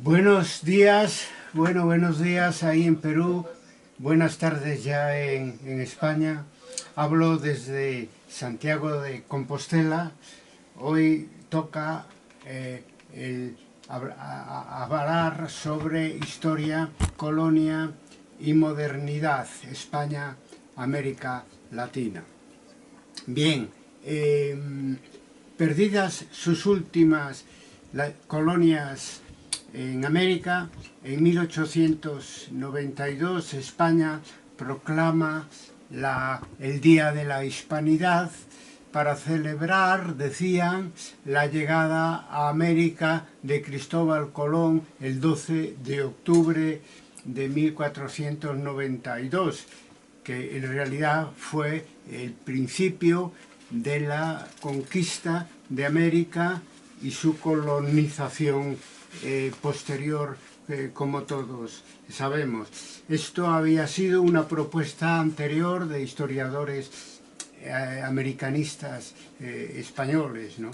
Buenos días, buenos días ahí en Perú, buenas tardes ya en España. Hablo desde Santiago de Compostela. Hoy toca hablar sobre historia, colonia y modernidad, España, América Latina. Bien, perdidas sus últimas colonias en América, en 1892 España proclama el Día de la Hispanidad para celebrar, decían, la llegada a América de Cristóbal Colón el 12 de octubre de 1492, que en realidad fue el principio de la conquista de América y su colonización posterior, como todos sabemos. Esto había sido una propuesta anterior de historiadores americanistas españoles, ¿no?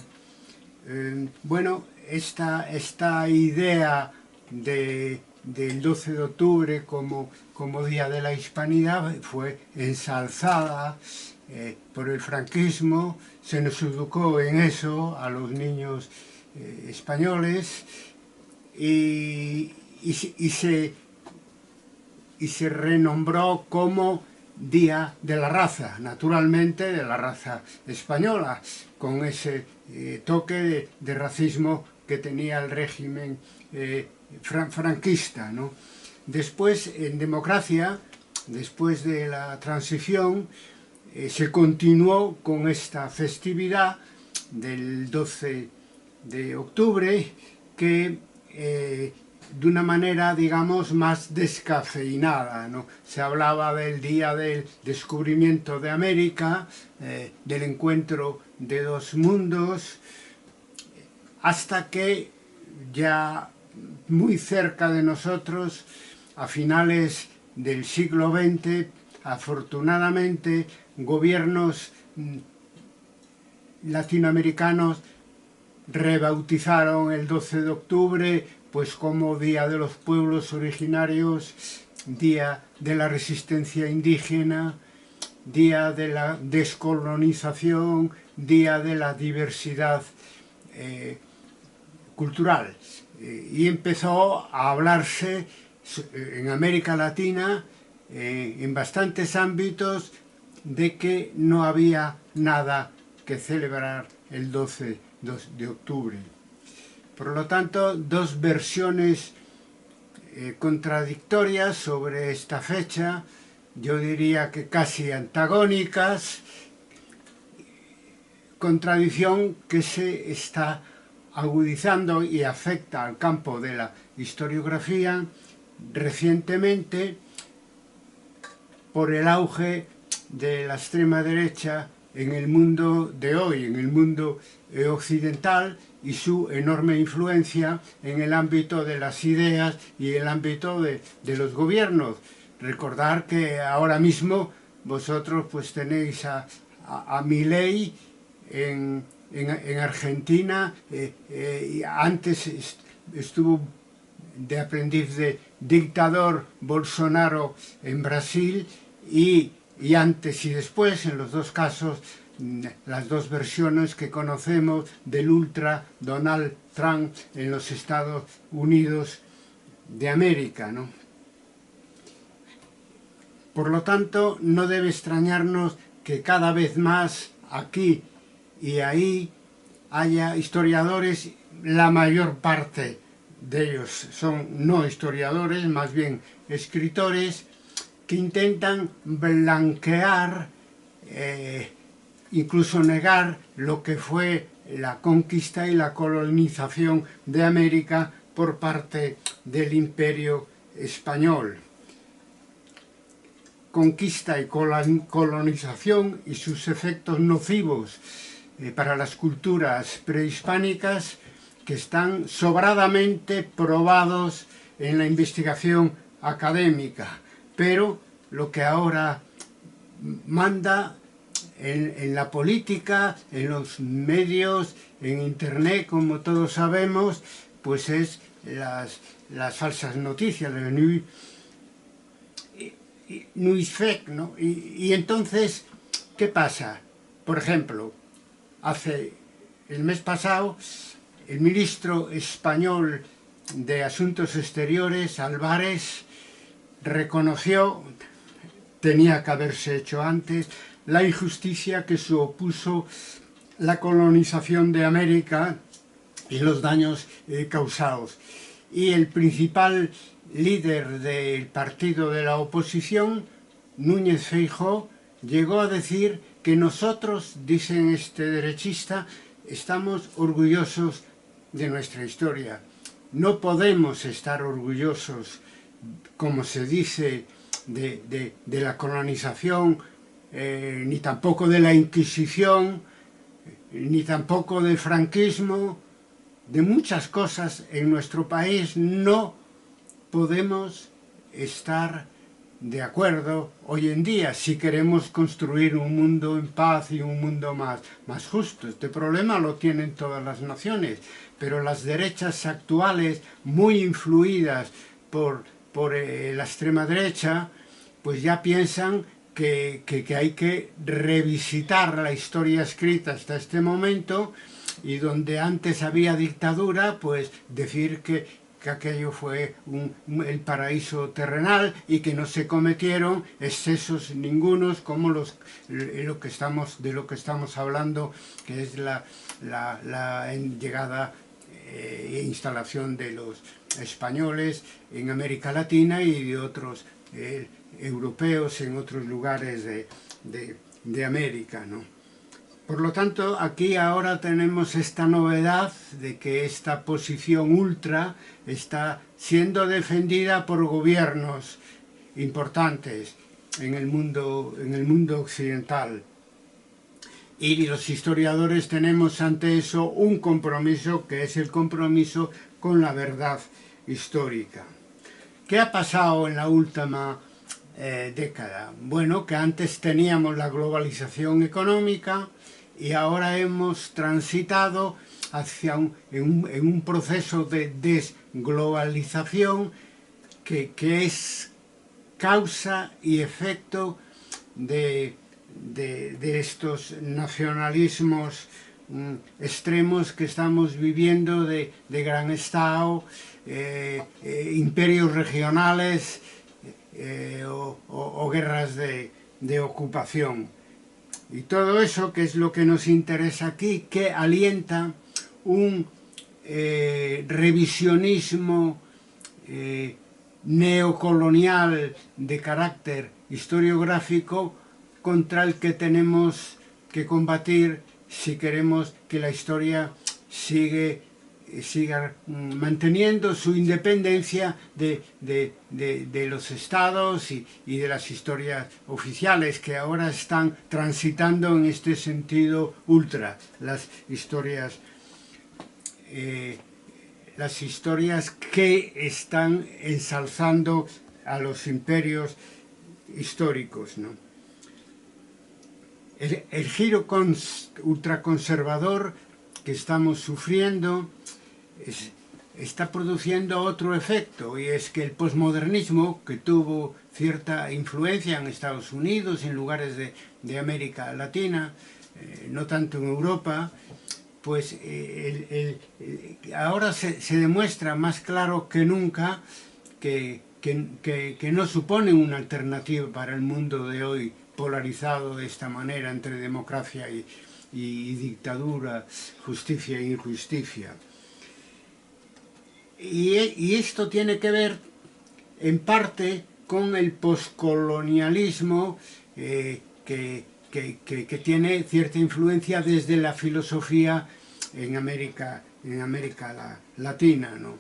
Bueno, esta idea del 12 de octubre como Día de la Hispanidad fue ensalzada por el franquismo. Se nos educó en eso a los niños españoles y se renombró como Día de la Raza, naturalmente de la raza española, con ese toque de racismo que tenía el régimen franquista, ¿no? Después, en democracia, después de la transición, se continuó con esta festividad del 12 de octubre que de una manera, digamos, más descafeinada, ¿no? Se hablaba del día del descubrimiento de América, del encuentro de dos mundos, hasta que ya muy cerca de nosotros, a finales del siglo XX, afortunadamente, gobiernos latinoamericanos rebautizaron el 12 de octubre pues como Día de los Pueblos Originarios, Día de la Resistencia Indígena, Día de la Descolonización, Día de la Diversidad cultural. Y empezó a hablarse en América Latina, en bastantes ámbitos, de que no había nada que celebrar el 12 de octubre. Por lo tanto, dos versiones contradictorias sobre esta fecha, yo diría que casi antagónicas, contradicción que se está agudizando y afecta al campo de la historiografía recientemente por el auge de la extrema derecha en el mundo de hoy, en el mundo occidental, y su enorme influencia en el ámbito de las ideas y el ámbito de los gobiernos. Recordar que ahora mismo vosotros pues tenéis a Milei en Argentina, antes estuvo de aprendiz de dictador Bolsonaro en Brasil y antes y después, en los dos casos, las dos versiones que conocemos del ultra Donald Trump en los Estados Unidos de América, ¿no? Por lo tanto, no debe extrañarnos que cada vez más aquí y ahí haya historiadores, la mayor parte de ellos son no historiadores, más bien escritores, que intentan blanquear, incluso negar lo que fue la conquista y la colonización de América por parte del Imperio Español. Conquista y colonización y sus efectos nocivos para las culturas prehispánicas que están sobradamente probados en la investigación académica, pero lo que ahora manda en la política, en los medios, en internet, como todos sabemos, pues es las falsas noticias, las news fake, ¿no? Y entonces, ¿qué pasa? Por ejemplo, el mes pasado, el ministro español de Asuntos Exteriores, Álvarez, reconoció, tenía que haberse hecho antes, la injusticia que supuso la colonización de América y los daños causados. Y el principal líder del partido de la oposición, Núñez Feijóo, llegó a decir que nosotros, dicen este derechista, estamos orgullosos de nuestra historia. No podemos estar orgullosos, como se dice, de la colonización, ni tampoco de la Inquisición, ni tampoco del franquismo. De muchas cosas en nuestro país no podemos estar de acuerdo hoy en día si queremos construir un mundo en paz y un mundo más justo. Este problema lo tienen todas las naciones, pero las derechas actuales, muy influidas por la extrema derecha, pues ya piensan que hay que revisitar la historia escrita hasta este momento, y donde antes había dictadura, pues decir que aquello fue el paraíso terrenal y que no se cometieron excesos ningunos como de lo que estamos hablando, que es la llegada e instalación de los españoles en América Latina y de otros europeos en otros lugares de América, ¿no? Por lo tanto, aquí ahora tenemos esta novedad de que esta posición ultra está siendo defendida por gobiernos importantes en el mundo occidental. Y los historiadores tenemos ante eso un compromiso, que es el compromiso con la verdad histórica. ¿Qué ha pasado en la última década? Bueno, que antes teníamos la globalización económica, y ahora hemos transitado hacia un proceso de desglobalización que es causa y efecto de estos nacionalismos extremos que estamos viviendo, de gran Estado, imperios regionales o guerras de ocupación. Y todo eso, que es lo que nos interesa aquí, que alienta un revisionismo neocolonial de carácter historiográfico, contra el que tenemos que combatir si queremos que la historia siga manteniendo su independencia de los estados y de las historias oficiales, que ahora están transitando en este sentido ultra, las historias que están ensalzando a los imperios históricos, ¿no? El giro ultraconservador que estamos sufriendo está produciendo otro efecto, y es que el posmodernismo, que tuvo cierta influencia en Estados Unidos, en lugares de América Latina, no tanto en Europa, pues ahora se demuestra más claro que nunca que no supone una alternativa para el mundo de hoy, polarizado de esta manera entre democracia y dictadura, justicia e injusticia. Y esto tiene que ver en parte con el poscolonialismo que tiene cierta influencia desde la filosofía en América Latina, ¿no?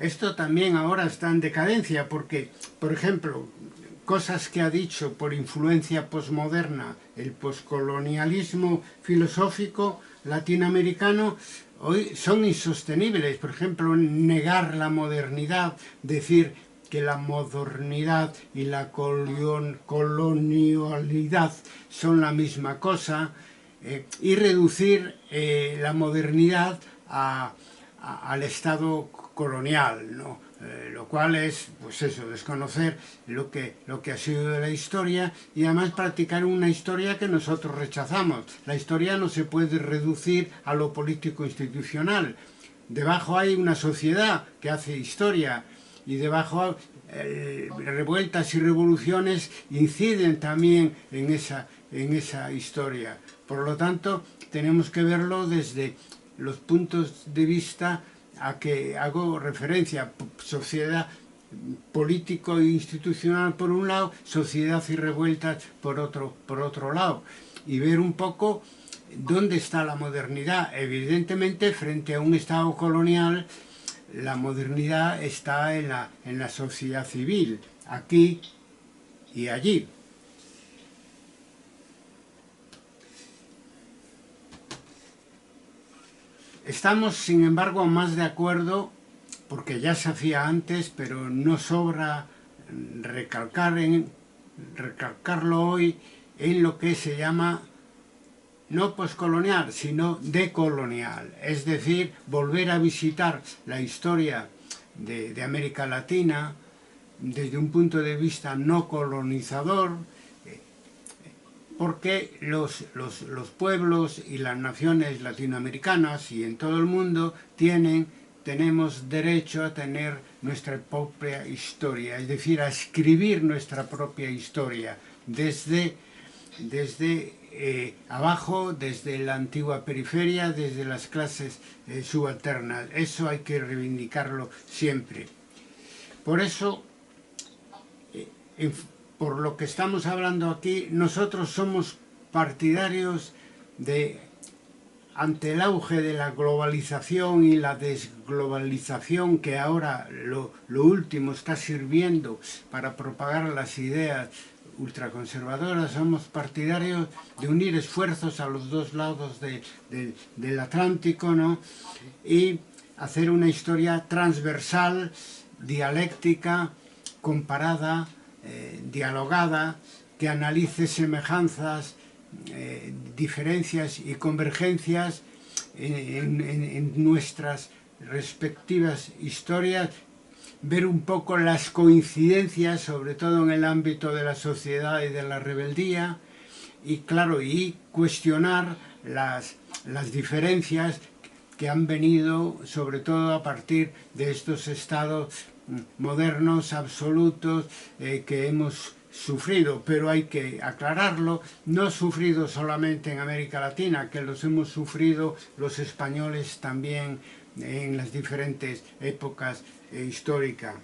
Esto también ahora está en decadencia porque, por ejemplo, cosas que ha dicho por influencia posmoderna el poscolonialismo filosófico latinoamericano hoy son insostenibles. Por ejemplo, negar la modernidad, decir que la modernidad y la colonialidad son la misma cosa, y reducir la modernidad al estado colonial, ¿no? Lo cual es, pues eso, desconocer lo que ha sido de la historia y además practicar una historia que nosotros rechazamos. La historia no se puede reducir a lo político institucional. Debajo hay una sociedad que hace historia y debajo revueltas y revoluciones inciden también en esa historia. Por lo tanto, tenemos que verlo desde los puntos de vista a que hago referencia: sociedad político e institucional por un lado, sociedad y revueltas por otro lado, y ver un poco dónde está la modernidad. Evidentemente, frente a un Estado colonial, la modernidad está en la sociedad civil, aquí y allí. Estamos, sin embargo, más de acuerdo, porque ya se hacía antes, pero no sobra recalcarlo hoy, en lo que se llama no poscolonial, sino decolonial. Es decir, volver a visitar la historia de América Latina desde un punto de vista no colonizador, porque los pueblos y las naciones latinoamericanas y en todo el mundo tenemos derecho a tener nuestra propia historia, es decir, a escribir nuestra propia historia desde abajo, desde la antigua periferia, desde las clases subalternas. Eso hay que reivindicarlo siempre. Por eso, por lo que estamos hablando aquí, nosotros somos partidarios de, ante el auge de la globalización y la desglobalización, que ahora lo último está sirviendo para propagar las ideas ultraconservadoras, somos partidarios de unir esfuerzos a los dos lados del Atlántico, ¿no? Y hacer una historia transversal, dialéctica, comparada, dialogada, que analice semejanzas, diferencias y convergencias en nuestras respectivas historias, ver un poco las coincidencias, sobre todo en el ámbito de la sociedad y de la rebeldía, y claro, y cuestionar las diferencias que han venido sobre todo a partir de estos estados modernos, absolutos, que hemos sufrido, pero hay que aclararlo, no sufrido solamente en América Latina, que los hemos sufrido los españoles también en las diferentes épocas históricas.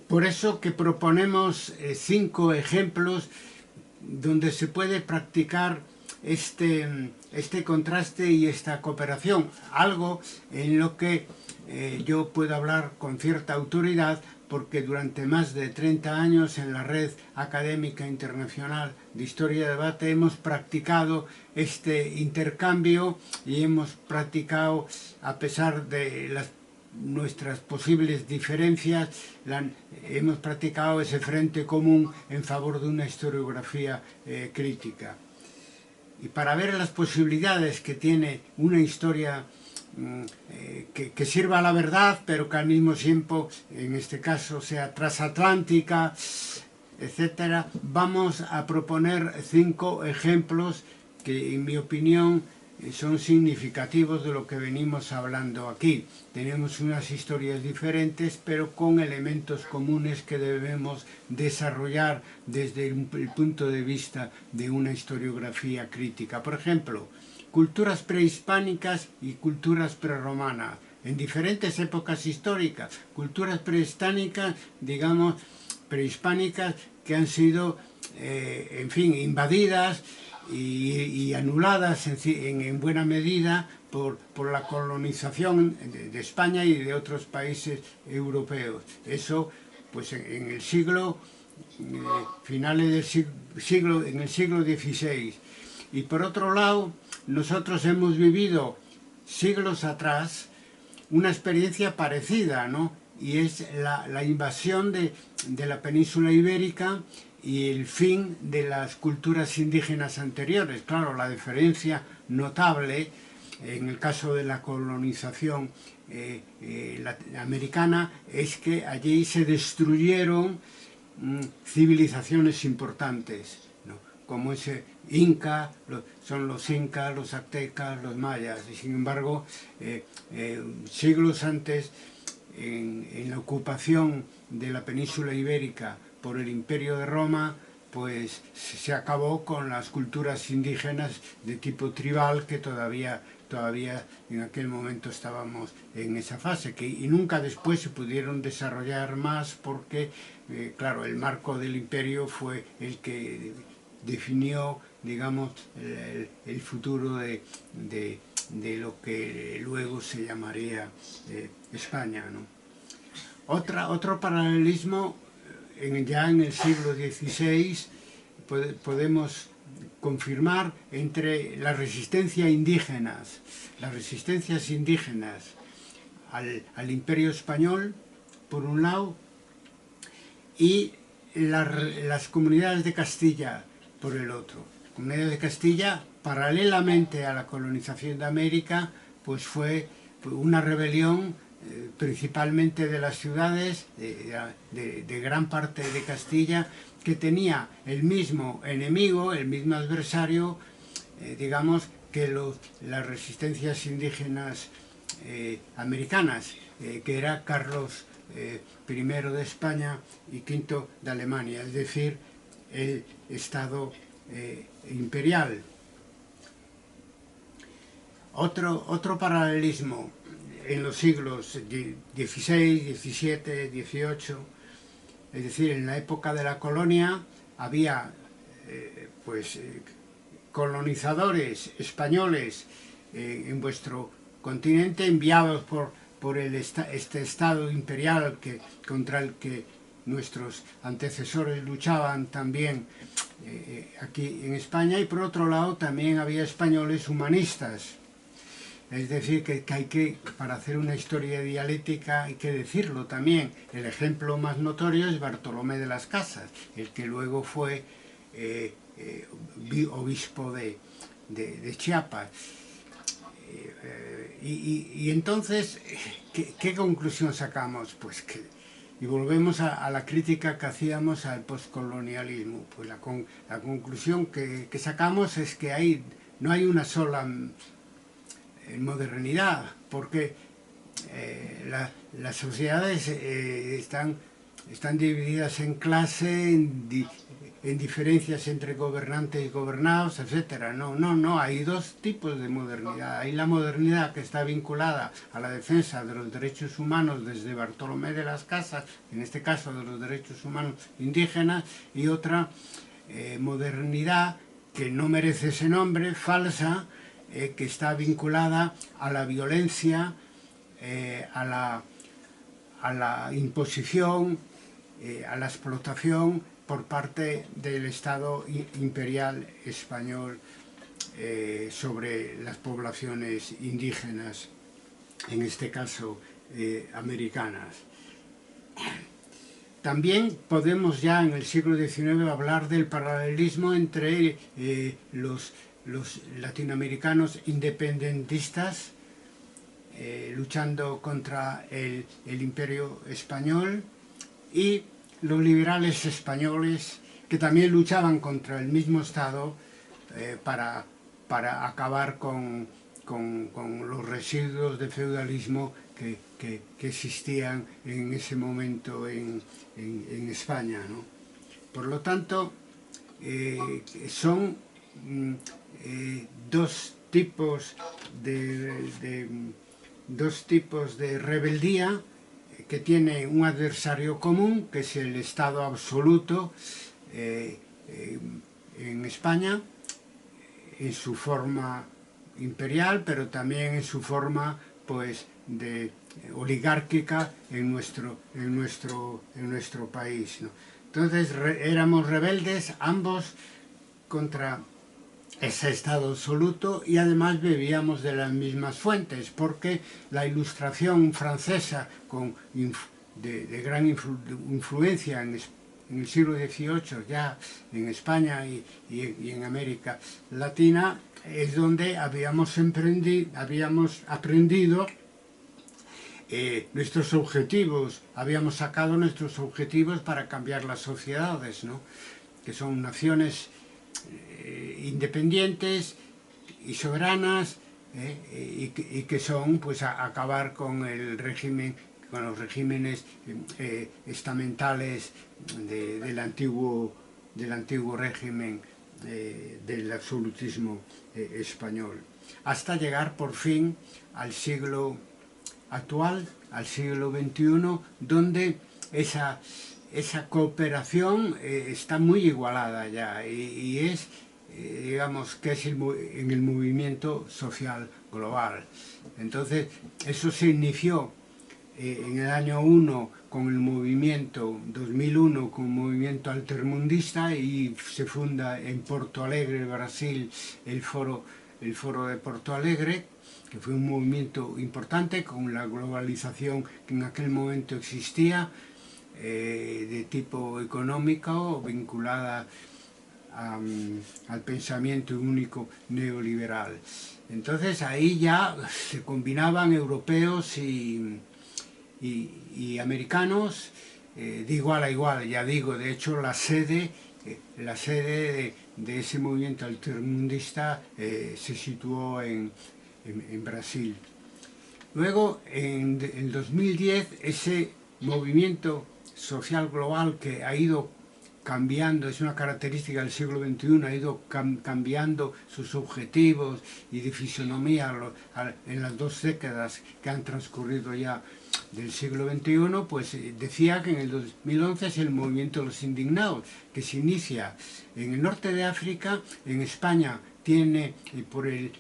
Por eso que proponemos 5 ejemplos donde se puede practicar este contraste y esta cooperación, algo en lo que yo puedo hablar con cierta autoridad, porque durante más de 30 años en la Red Académica Internacional de Historia y Debate hemos practicado este intercambio y hemos practicado, a pesar de nuestras posibles diferencias, hemos practicado ese frente común en favor de una historiografía crítica. Y para ver las posibilidades que tiene una historia que sirva a la verdad, pero que al mismo tiempo, en este caso, sea transatlántica, etcétera, vamos a proponer 5 ejemplos que, en mi opinión, son significativos de lo que venimos hablando aquí. Tenemos unas historias diferentes, pero con elementos comunes que debemos desarrollar desde el punto de vista de una historiografía crítica. Por ejemplo, culturas prehispánicas y culturas prerromanas, en diferentes épocas históricas. Culturas prehispánicas, digamos, prehispánicas que han sido, en fin, invadidas y anuladas en buena medida por la colonización de España y de otros países europeos. Eso, pues en el siglo, finales del siglo, en el siglo XVI. Y por otro lado, nosotros hemos vivido siglos atrás una experiencia parecida, ¿no? Y es la invasión de la península ibérica y el fin de las culturas indígenas anteriores. Claro, la diferencia notable en el caso de la colonización americana, es que allí se destruyeron civilizaciones importantes, ¿no? Como ese Inca, son los incas, los aztecas, los mayas, y sin embargo, siglos antes, en la ocupación de la península ibérica por el Imperio de Roma, pues se acabó con las culturas indígenas de tipo tribal que todavía en aquel momento estábamos en esa fase, y nunca después se pudieron desarrollar más porque, claro, el marco del imperio fue el que definió, digamos, el futuro de lo que luego se llamaría España, ¿no? Otro paralelismo, ya en el siglo XVI, podemos confirmar entre las resistencias indígenas al Imperio Español, por un lado, y las comunidades de Castilla, por el otro. Las comunidades de Castilla, paralelamente a la colonización de América, pues fue una rebelión principalmente de las ciudades, de gran parte de Castilla, que tenía el mismo enemigo, el mismo adversario, digamos, que las resistencias indígenas americanas, que era Carlos I de España y V de Alemania, es decir, el Estado imperial. Otro paralelismo en los siglos XVI, XVII, XVIII, es decir, en la época de la colonia había colonizadores españoles en vuestro continente, enviados por este Estado imperial contra el que nuestros antecesores luchaban también aquí en España, y por otro lado también había españoles humanistas. Es decir, que para hacer una historia dialéctica hay que decirlo también. El ejemplo más notorio es Bartolomé de las Casas, el que luego fue obispo de Chiapas. Y entonces, ¿qué conclusión sacamos? Pues y volvemos a la crítica que hacíamos al postcolonialismo. Pues la conclusión que sacamos es que no hay una sola modernidad, porque las sociedades están divididas en clase, en diferencias entre gobernantes y gobernados, etc. No, hay dos tipos de modernidad. Hay la modernidad que está vinculada a la defensa de los derechos humanos desde Bartolomé de las Casas, en este caso de los derechos humanos indígenas, y otra modernidad que no merece ese nombre, falsa, que está vinculada a la violencia, a la imposición, a la explotación por parte del Estado imperial español sobre las poblaciones indígenas, en este caso americanas. También podemos ya en el siglo XIX hablar del paralelismo entre los latinoamericanos independentistas luchando contra el imperio español, y los liberales españoles que también luchaban contra el mismo Estado para acabar con los residuos de feudalismo que existían en ese momento en España, ¿no? Por lo tanto, son dos tipos de rebeldía que tienen un adversario común, que es el Estado absoluto en España, en su forma imperial, pero también en su forma oligárquica en nuestro país, ¿no? Entonces éramos rebeldes ambos contra ese Estado absoluto, y además bebíamos de las mismas fuentes, porque la Ilustración francesa, de gran influencia en el siglo XVIII ya en España y en América Latina, es donde habíamos aprendido nuestros objetivos, habíamos sacado nuestros objetivos para cambiar las sociedades, ¿no? Que son naciones independientes y soberanas, y que son, pues, acabar con el régimen, con los regímenes estamentales del antiguo régimen del absolutismo español, hasta llegar por fin al siglo actual, al siglo XXI, donde esa cooperación está muy igualada ya, y es, digamos, que es en el movimiento social global. Entonces, eso se inició en el año 1 con el movimiento, 2001, con el movimiento altermundista, y se funda en Porto Alegre, Brasil, el foro de Porto Alegre, que fue un movimiento importante con la globalización que en aquel momento existía, de tipo económico, vinculada al pensamiento único neoliberal. Entonces ahí ya se combinaban europeos y americanos de igual a igual, ya digo. De hecho, la sede de ese movimiento altermundista se situó en Brasil. Luego, en 2010, ese movimiento social global que ha ido cambiando, es una característica del siglo XXI, ha ido cambiando sus objetivos y de fisonomía en las 2 décadas que han transcurrido ya del siglo XXI, pues decía que en el 2011 es el movimiento de los indignados, que se inicia en el norte de África. En España tiene por el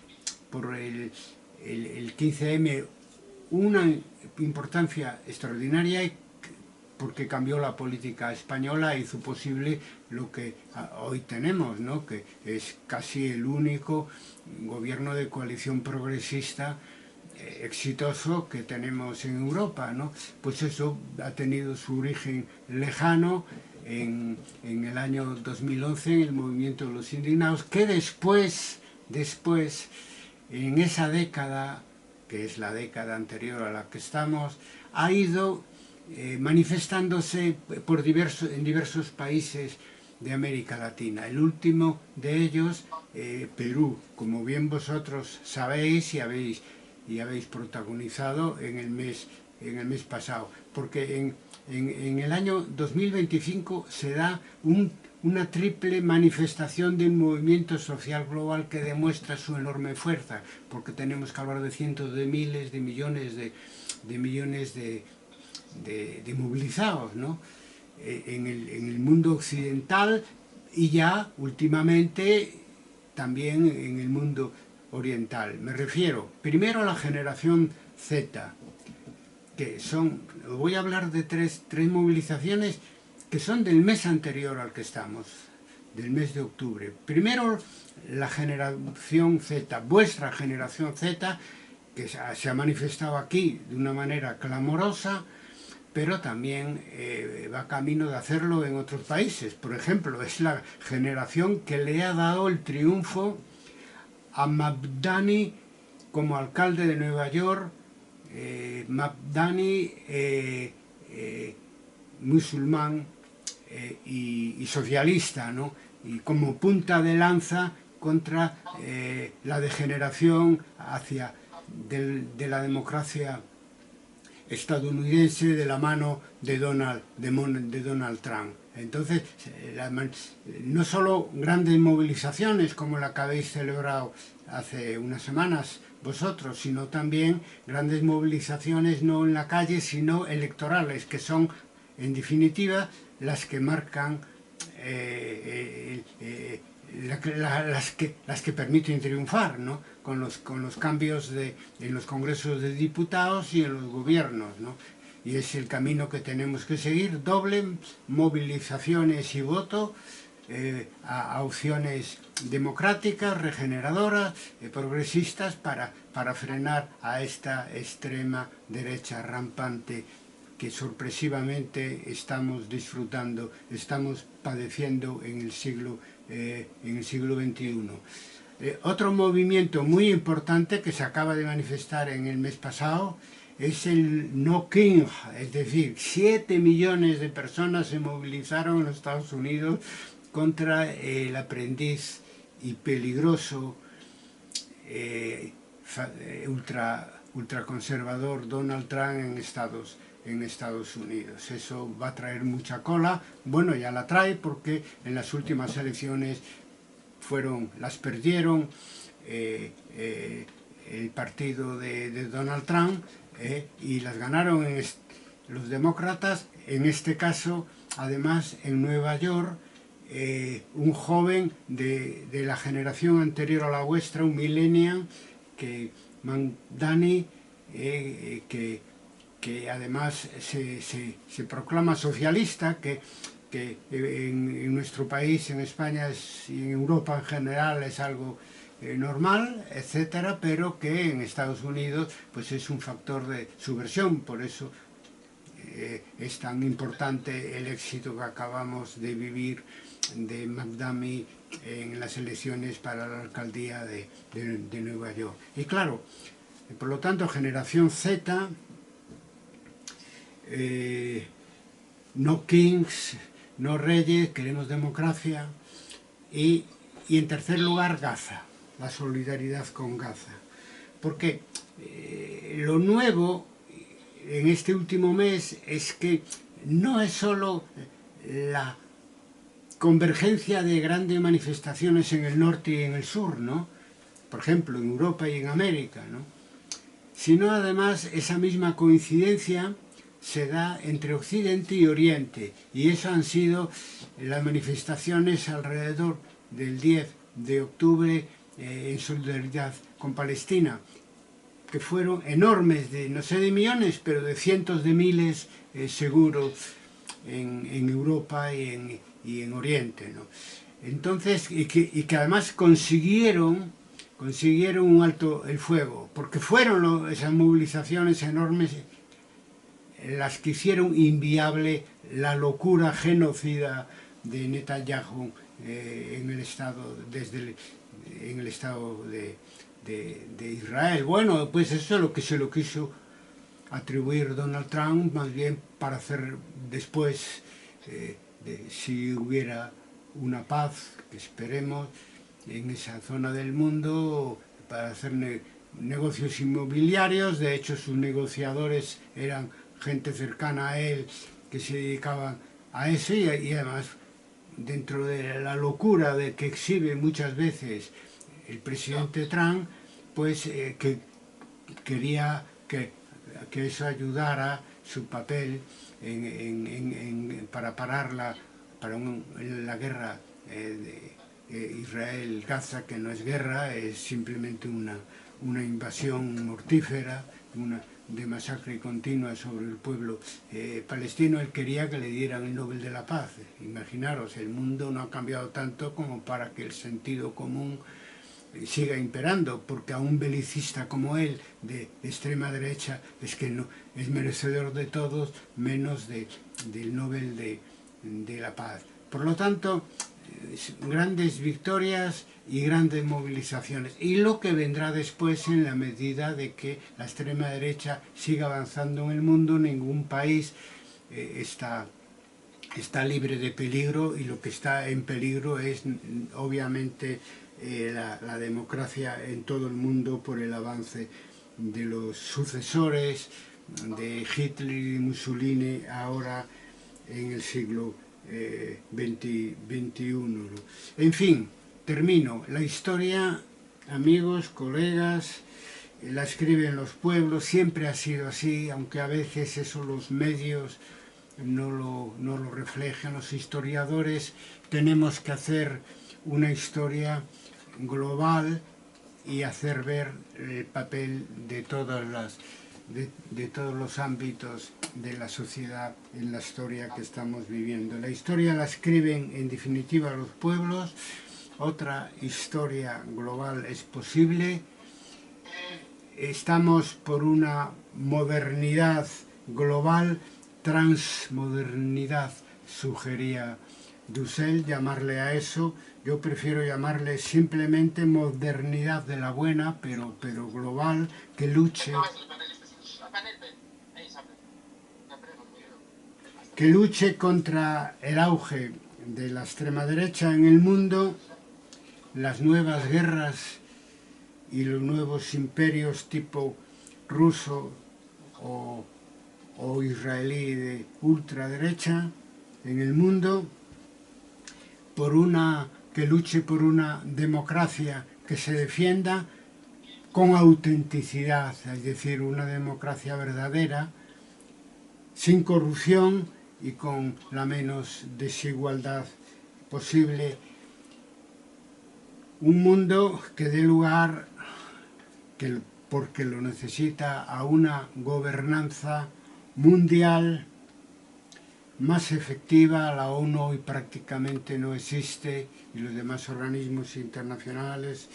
15M una importancia extraordinaria, porque cambió la política española e hizo posible lo que hoy tenemos, ¿no? Que es casi el único gobierno de coalición progresista exitoso que tenemos en Europa, ¿no? Pues eso ha tenido su origen lejano en el año 2011, en el movimiento de los indignados, que después, en esa década, que es la década anterior a la que estamos, ha ido manifestándose en diversos países de América Latina. El último de ellos, Perú, como bien vosotros sabéis y habéis protagonizado en el mes pasado, porque en el año 2025 se da una triple manifestación de un movimiento social global que demuestra su enorme fuerza, porque tenemos que hablar de cientos de miles, de millones de movilizados, ¿no? En el mundo occidental, y ya últimamente también en el mundo oriental. Me refiero primero a la generación Z, que son, voy a hablar de tres movilizaciones que son del mes anterior al que estamos, del mes de octubre. Primero, la generación Z, vuestra generación Z, que se ha manifestado aquí de una manera clamorosa, pero también va camino de hacerlo en otros países. Por ejemplo, es la generación que le ha dado el triunfo a Mamdani como alcalde de Nueva York, Mamdani musulmán y socialista, ¿no? Y como punta de lanza contra la degeneración de la democracia estadounidense de la mano de Donald Trump. Entonces, no solo grandes movilizaciones como la que habéis celebrado hace unas semanas vosotros, sino también grandes movilizaciones no en la calle, sino electorales, que son, en definitiva, las que marcan las que permiten triunfar, ¿no? Con los cambios en los congresos de diputados y en los gobiernos, ¿no? Y es el camino que tenemos que seguir: doble movilizaciones y voto a opciones democráticas, regeneradoras, progresistas, para frenar a esta extrema derecha rampante que sorpresivamente estamos padeciendo en el siglo XXI. Otro movimiento muy importante que se acaba de manifestar en el mes pasado es el No King, es decir, 7 millones de personas se movilizaron en los Estados Unidos contra el aprendiz y peligroso ultraconservador Donald Trump en Estados Unidos. Eso va a traer mucha cola. Bueno, ya la trae porque en las últimas elecciones las perdieron el partido de Donald Trump y las ganaron los demócratas, en este caso, además, en Nueva York, un joven de la generación anterior a la vuestra, un millennial, Mamdani, que además se proclama socialista, que en nuestro país, en España y en Europa en general es algo normal, etcétera, pero que en Estados Unidos pues es un factor de subversión. Por eso es tan importante el éxito que acabamos de vivir de Mamdani en las elecciones para la alcaldía de Nueva York. Y claro, por lo tanto, generación Z, no kings, no reyes, queremos democracia. Y en tercer lugar, Gaza, la solidaridad con Gaza. Porque lo nuevo en este último mes es que no es solo la convergencia de grandes manifestaciones en el norte y en el sur, ¿no? Por ejemplo, en Europa y en América, ¿no? Sino además esa misma coincidencia se da entre Occidente y Oriente, y eso han sido las manifestaciones alrededor del 10 de octubre en solidaridad con Palestina, que fueron enormes, de no sé de millones, pero de cientos de miles seguro en Europa y en Oriente, ¿no? Entonces, y que además consiguieron un alto el fuego, porque fueron esas movilizaciones enormes las que hicieron inviable la locura genocida de Netanyahu en el Estado de Israel. Bueno, pues eso es lo que se lo quiso atribuir Donald Trump, más bien para hacer después, si hubiera una paz, que esperemos, en esa zona del mundo, para hacer negocios inmobiliarios. De hecho, sus negociadores eran gente cercana a él que se dedicaban a eso, y además dentro de la locura de que exhibe muchas veces el presidente Trump, pues que quería que eso ayudara su papel para parar la guerra de Israel-Gaza, que no es guerra, es simplemente una invasión mortífera, de masacre continua sobre el pueblo palestino. Él quería que le dieran el Nobel de la Paz. Imaginaros, el mundo no ha cambiado tanto como para que el sentido común siga imperando, porque a un belicista como él, de extrema derecha, es que no es merecedor de todos, menos del Nobel de la Paz. Por lo tanto, grandes victorias y grandes movilizaciones, y lo que vendrá después en la medida de que la extrema derecha siga avanzando en el mundo. Ningún país está libre de peligro, y lo que está en peligro es obviamente la democracia en todo el mundo, por el avance de los sucesores de Hitler y Mussolini ahora en el siglo XXI, ¿no? En fin, termino. La historia, amigos, colegas, la escriben los pueblos, siempre ha sido así, aunque a veces eso los medios no lo reflejan. Los historiadores tenemos que hacer una historia global y hacer ver el papel de todos los ámbitos de la sociedad en la historia que estamos viviendo. La historia la escriben en definitiva los pueblos. Otra historia global es posible. Estamos por una modernidad global, transmodernidad, sugería Dussel llamarle a eso. Yo prefiero llamarle simplemente modernidad de la buena, pero global, que luche contra el auge de la extrema derecha en el mundo, las nuevas guerras y los nuevos imperios tipo ruso o israelí de ultraderecha en el mundo, que luche por una democracia que se defienda con autenticidad, es decir, una democracia verdadera, sin corrupción y con la menos desigualdad posible. Un mundo que dé lugar, porque lo necesita, a una gobernanza mundial más efectiva. La ONU hoy prácticamente no existe, y los demás organismos internacionales,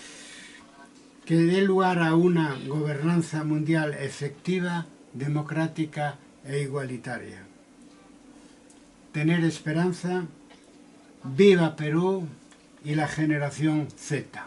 que dé lugar a una gobernanza mundial efectiva, democrática e igualitaria. Tener esperanza, viva Perú y la generación Z.